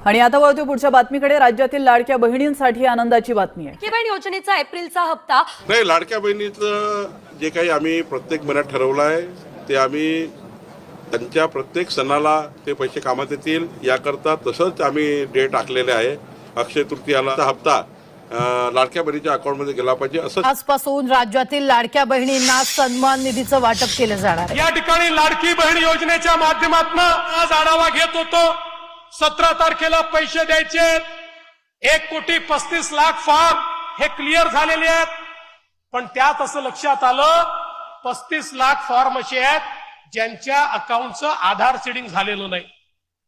आणि आता वळतो पुढच्या बातमीकडे। राज्यातील लाडक्या बहिणींसाठी आनंदाची बातमी आहे। लाडकी बहीण योजनेचा एप्रिलचा हप्ता नाही, लाडक्या बहिणीचं जे काही आम्ही प्रत्येक महिन्यात ठरवलं आहे ते आम्ही त्यांच्या प्रत्येक सणाला ते पैसे कामात येतील याकरता तसंच आम्ही डेट आखलेले आहे। अक्षय तृतीयाला हप्ता लाडक्या बहिणीच्या अकाउंटमध्ये गेला पाहिजे असं। आजपासून राज्यातील लाडक्या बहिणींना सन्मान निधीचं वाटप केलं जाणार आहे। या ठिकाणी लाडकी बहीण योजनेच्या माध्यमातून आज आढावा घेत होतो। 17 तारखेला पैसे द्यायचे 1,35,00,000 फॉर्म हे क्लिअर झालेले आहेत, पण त्यात असं लक्षात आलं 35,00,000 फॉर्म असे आहेत ज्यांच्या अकाउंटचं आधार सीडिंग झालेलं नाही।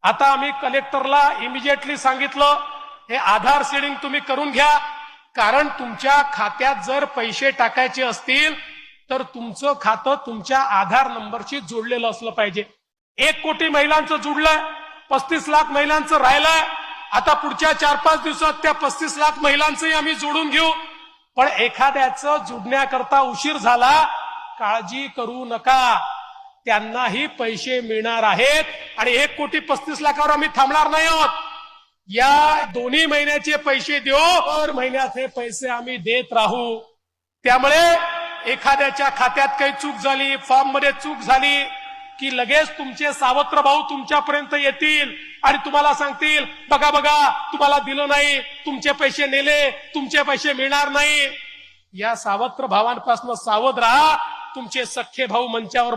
आता आम्ही कलेक्टरला इमिजिएटली सांगितलं हे आधार सीडिंग तुम्ही करून घ्या, कारण तुमच्या खात्यात जर पैसे टाकायचे असतील तर तुमचं खातं तुमच्या आधार नंबरशी जोडलेलं असलं पाहिजे। 1 कोटी महिलांचं जुडलंय, 35,00,000 महिलांचं राहिलंय। आता पुढच्या 4-5 दिवसात त्या 35,00,000 महिलांचंही आम्ही जोडून घेऊ, पण एखाद्याचं जुडण्याकरता उशीर झाला काळजी करू नका, त्यांनाही पैसे मिळणार आहेत आणि 1,35,00,000वर आम्ही थांबणार नाही आहोत। या दोन्ही महिन्याचे पैसे देऊ, दर महिन्यात हे पैसे आम्ही देत राहू। त्यामुळे एखाद्याच्या खात्यात काही चूक झाली, फॉर्म मध्ये चूक झाली की लगेच तुमचे सावत्र भाऊ तुमच्यापर्यंत येतील आणि तुम्हाला सांगतील बघा बघा तुम्हाला दिलं नाही, तुमचे पैसे नेले, तुमचे पैसे मिळणार नाही। या सावत्र भावांपासून सावध राहा। तुमचे सख्खे भाऊ मंचावर